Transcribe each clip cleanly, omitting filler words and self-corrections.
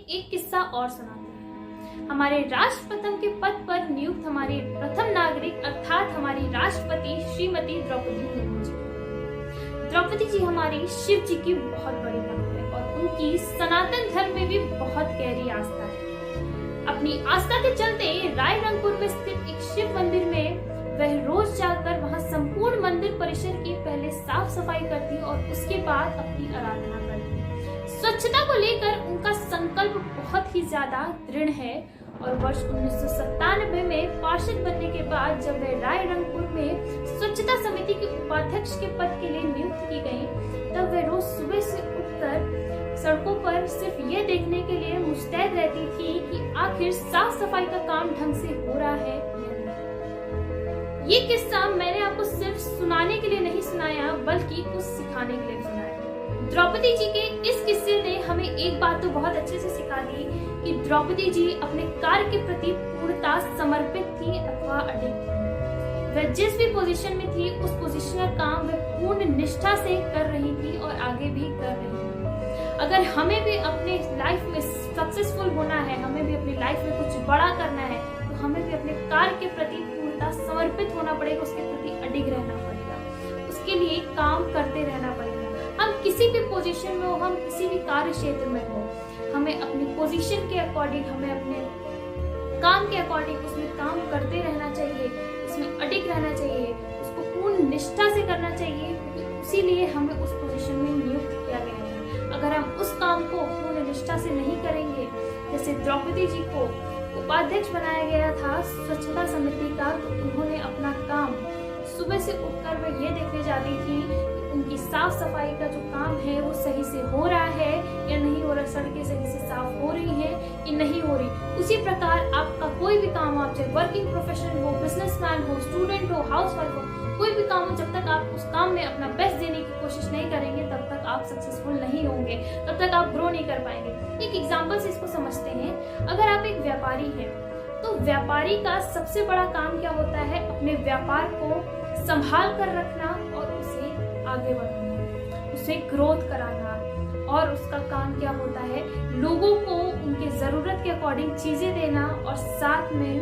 एक किस्सा और सुनाते हैं। हमारे राष्ट्रप्रथम के पद पर नियुक्त हमारी प्रथम नागरिक अर्थात हमारी राष्ट्रपति श्रीमती द्रौपदी मुर्मू जी। द्रौपदी जी हमारी शिव जी की बहुत बड़ी भक्त है और उनकी सनातन धर्म में भी बहुत गहरी आस्था है। अपनी आस्था के चलते रायरंगपुर में स्थित एक शिव मंदिर में वह रोज जाकर वहां संपूर्ण मंदिर परिसर की पहले साफ सफाई करती और उसके बाद अपनी आराधना करती। स्वच्छता को लेकर उनका संकल्प बहुत ही ज्यादा दृढ़ है और वर्ष 1997 में पार्षद बनने के बाद जब वह रायरंगपुर में स्वच्छता समिति के उपाध्यक्ष के पद के लिए नियुक्त की गई, तब वह रोज सुबह से उठकर सड़कों पर सिर्फ ये देखने के लिए मुस्तैद रहती थी कि आखिर साफ सफाई का काम ढंग से हो रहा है या नहीं। ये किस्सा मैंने आपको सिर्फ सुनाने के लिए नहीं सुनाया बल्कि कुछ सिखाने के लिए सुनाया। द्रौपदी जी के इस किस्से ने हमें एक बात तो बहुत अच्छे से सिखा दी कि द्रौपदी जी अपने कार्य के प्रति पूर्णतः समर्पित थी अथवा अडिग थी। वह जिस भी पोजीशन में थी उस पोजीशन का काम वह पूर्ण निष्ठा से कर रही थी और आगे भी कर रही थी। अगर हमें भी अपने लाइफ में सक्सेसफुल होना है, हमें भी अपनी लाइफ में कुछ बड़ा करना है, तो हमें भी अपने कार्य के प्रति पूर्णतः समर्पित होना पड़ेगा, उसके प्रति अडिग रहना पड़ेगा, उसके लिए काम करते रहना पड़ेगा। हम किसी भी पोजीशन में हो, हम किसी भी कार्य क्षेत्र में हो, हमें अपनी पोजीशन के अकॉर्डिंग, हमें अपने काम के अकॉर्डिंग उसमें काम करते रहना चाहिए, उसमें अडिग रहना चाहिए, उसको पूर्ण निष्ठा से करना चाहिए, क्योंकि उसी लिए हमें उस पोजीशन में नियुक्त किया गया है। अगर हम उस काम को पूर्ण निष्ठा से नहीं करेंगे, जैसे द्रौपदी जी को उपाध्यक्ष बनाया गया था स्वच्छता समिति का, तो उन्होंने अपना काम सुबह से उठकर वह ये देखने जाती थी कि उनकी साफ सफाई का जो काम है वो सही से हो रहा है या नहीं हो रहा, सड़कें सही से साफ हो रही है कि नहीं हो रही। उसी प्रकार आपका कोई भी काम हो, आप चाहे वर्किंग प्रोफेशनल हो, बिजनेसमैन हो, स्टूडेंट हो, हाउसवाइफ हो, कोई भी काम हो, जब तक आप उस काम में अपना बेस्ट देने की कोशिश नहीं करेंगे तब तक आप सक्सेसफुल नहीं होंगे, तब तक आप ग्रो नहीं कर पाएंगे। एक एग्जांपल से इसको समझते हैं। अगर आप एक व्यापारी हैं तो व्यापारी का सबसे बड़ा काम क्या होता है? अपने व्यापार को संभाल कर रखना और उसे आगे बढ़ाना, उसे ग्रोथ कराना। और उसका काम क्या होता है? लोगों को उनके जरूरत के अकॉर्डिंग चीजें देना और साथ में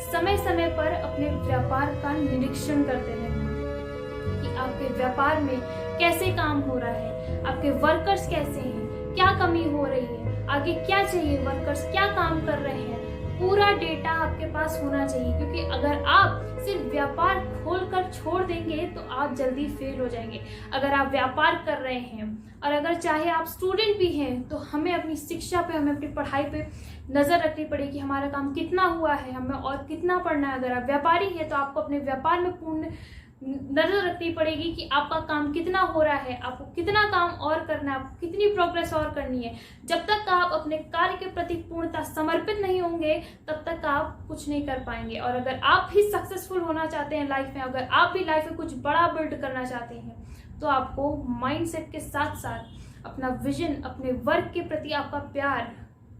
समय समय पर अपने व्यापार का निरीक्षण करते रहना कि आपके व्यापार में कैसे काम हो रहा है, आपके वर्कर्स कैसे हैं, क्या कमी हो रही है, आगे क्या चाहिए, वर्कर्स क्या काम कर रहे हैं, पूरा डेटा आपके पास होना चाहिए। क्योंकि अगर आप सिर्फ व्यापार खोलकर छोड़ देंगे तो आप जल्दी फेल हो जाएंगे। अगर आप व्यापार कर रहे हैं और अगर चाहे आप स्टूडेंट भी हैं तो हमें अपनी शिक्षा पे, हमें अपनी पढ़ाई पे नजर रखनी पड़ेगी, हमारा काम कितना हुआ है, हमें और कितना पढ़ना है। अगर आप व्यापारी हैं तो आपको अपने व्यापार में पूर्ण नजर रखनी पड़ेगी कि आपका काम कितना हो रहा है, आपको कितना काम और करना है, आपको कितनी प्रोग्रेस और करनी है। जब तक आप अपने कार्य के प्रति पूर्णतः समर्पित नहीं होंगे तब तक आप कुछ नहीं कर पाएंगे। और अगर आप भी सक्सेसफुल होना चाहते हैं लाइफ में, अगर आप भी लाइफ में कुछ बड़ा बिल्ड करना चाहते हैं, तो आपको माइंडसेट के साथ साथ अपना विजन, अपने वर्क के प्रति आपका प्यार,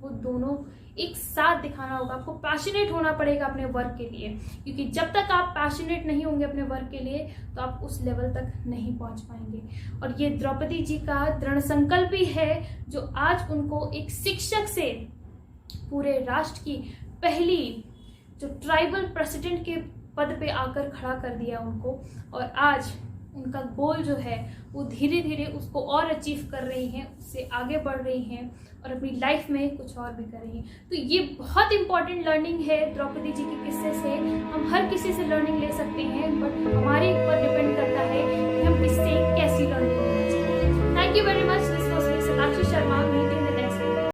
वो दोनों एक साथ दिखाना होगा। आपको पैशनेट होना पड़ेगा अपने वर्क के लिए, क्योंकि जब तक आप पैशनेट नहीं होंगे अपने वर्क के लिए तो आप उस लेवल तक नहीं पहुंच पाएंगे। और ये द्रौपदी जी का दृढ़ संकल्प ही है जो आज उनको एक शिक्षक से पूरे राष्ट्र की पहली जो ट्राइबल प्रेसिडेंट के पद पे आकर खड़ा कर दिया उनको। और आज उनका गोल जो है वो धीरे धीरे उसको और अचीव कर रही हैं, उससे आगे बढ़ रही हैं और अपनी लाइफ में कुछ और भी कर रही हैं। तो ये बहुत इंपॉर्टेंट लर्निंग है द्रौपदी जी के किस्से से। हम हर किसी से लर्निंग ले सकते हैं, बट हमारे ऊपर डिपेंड करता है कि हम किससे कैसी लर्निंग लेना चाहिए। Thank you very much. This was me, Sakshi Sharma.